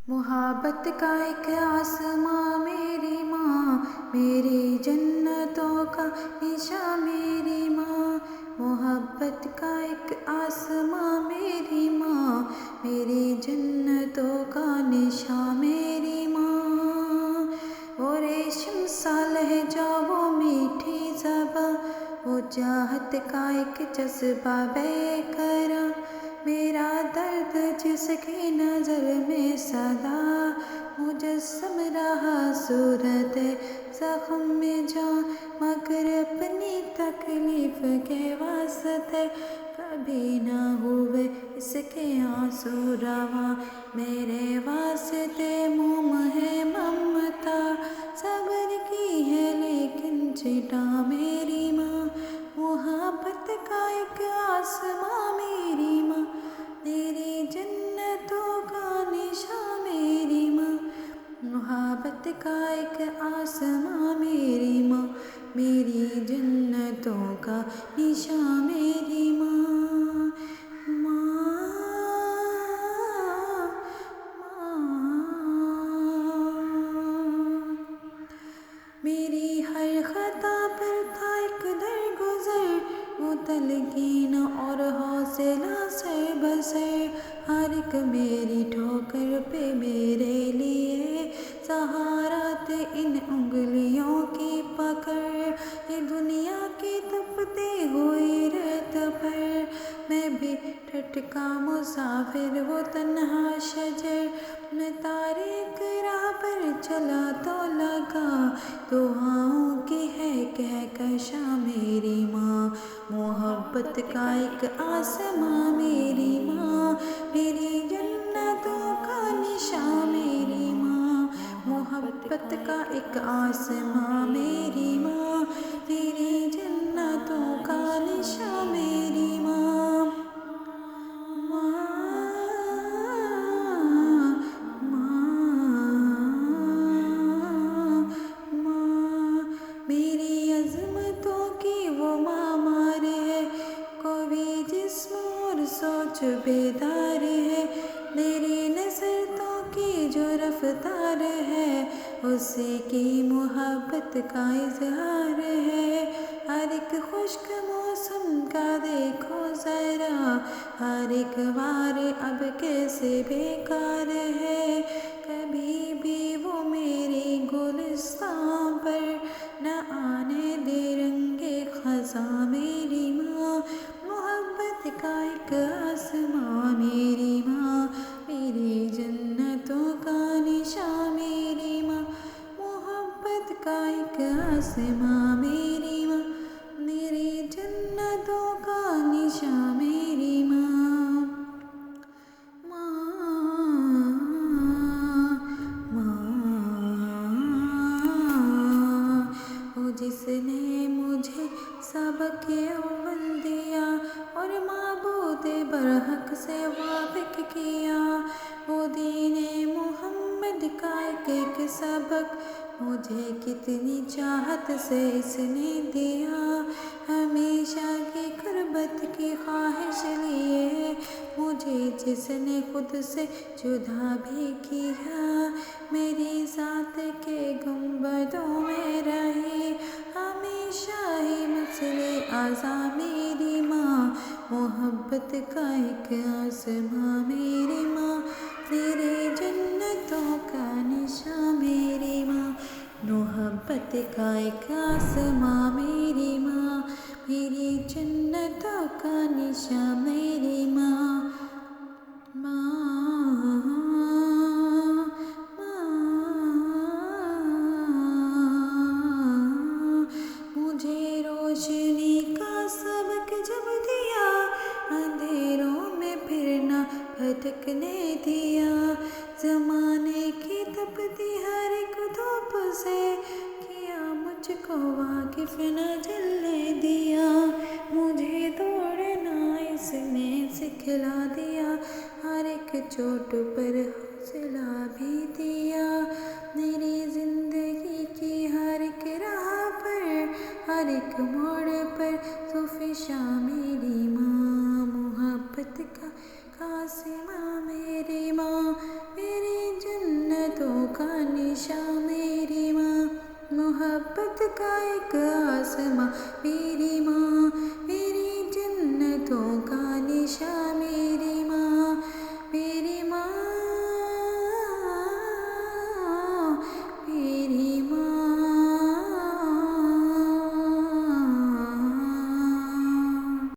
محبت کا ایک آسماں میری ماں، میری جنتوں کا نشاں میری ماں۔ محبت کا ایک آسماں میری ماں، میری جنتوں کا نشاں میری ماں۔ وہ ریشم سا لہجہ، وہ میٹھی زباں، وہ چاہت کا ایک جذبہ بے قرار۔ میرا درد جس کی نظر میں سدا مجسم رہا، صورت زخم میں جاں، مگر اپنی تکلیف کے واسطے کبھی نہ ہوئے اس کے آنسو رواں۔ میرے واسطے موم ہے ممتا، صبر کی ہے لیکن چٹا میری ماں۔ محبت کا ایک آسماں میری ماں، میری جنتوں کا نشاں میری ماں۔ محبت کا ایک آسماں میری ماں، میری جنتوں کا نشاں میری ماں۔ ماں، میری ہر خطا پر تھا ایک درگزر، وہ تلقین اور حوصلہ سر بسر۔ ہر ایک میری ٹھوکر پہ میرے لیے سہارا تھے ان انگلیوں کی پکڑ۔ یہ دنیا کی تپتی ہوئی ریت پر میں بھی ٹھٹکا مسافر، وہ تنہا شجر۔ میں تاریک راہ پر چلا تو لگا دعاؤں کی ہے کہکشاں میری ماں۔ محبت کا ایک آسماں میری ماں، میری جنتوں کا نشاں میری ماں۔ محبت کا ایک آسماں میری ماں، میری جنتوں کا نشاں میری ماں۔ میری عظمتوں کی وہ معمار ہے، کوئی جسم اور سوچ بیدار ہے۔ میری نصرتوں کی جو رفتار ہے، اسی کی محبت کا اظہار ہے۔ ہر ایک خشک موسم کا دیکھو ذرا، ہر ایک بار اب کیسے بیکار ہے۔ کبھی بھی وہ میری گلستان پر نہ آنے دے رنگے خزاں میری ماں۔ محبت کا ایک آسماں میری ماں، میری جنتوں کا نشاں میری ماں۔ محبت کا ایک آسماں میری ماں، میری جنتوں کا نشاں میری ماں۔ وہ جس نے مجھے سبق اول دیا اور معبود برحق سے واقف کیا، وہ دین محمد کا ایک ایک سبق مجھے کتنی چاہت سے اس نے دیا۔ ہمیشہ کی غربت کی خواہش لیے مجھے جس نے خود سے جدا بھی کیا، میری ذات کے گنبدوں میں رہی ہمیشہ ہی مسئلے اعضا میری ماں۔ محبت کا ایک آسماں میری ماں، میری جنتوں کا نشاں میری ماں۔ محبت کا ایک آسماں میری ماں، میری جنتوں کا نشاں میری ماں۔ مجھے روشنی کا سبق جب دیا، اندھیروں میں پھر نہ بھٹکنے دیا۔ زمانے کی تپتی ہر ایک دھوپ سے کیا مجھ کو واقف نہ جلنے دیا۔ مجھے دوڑنا اس نے سکھلا دیا، ہر ایک چوٹ پر حوصلہ بھی دیا۔ میری زندگی کی ہر ایک راہ پر، ہر ایک موڑ پر ذوالفشاں میری ماں۔ محبت کا آسماں میری ماں، میری جنت کا ایک آسماں میری ماں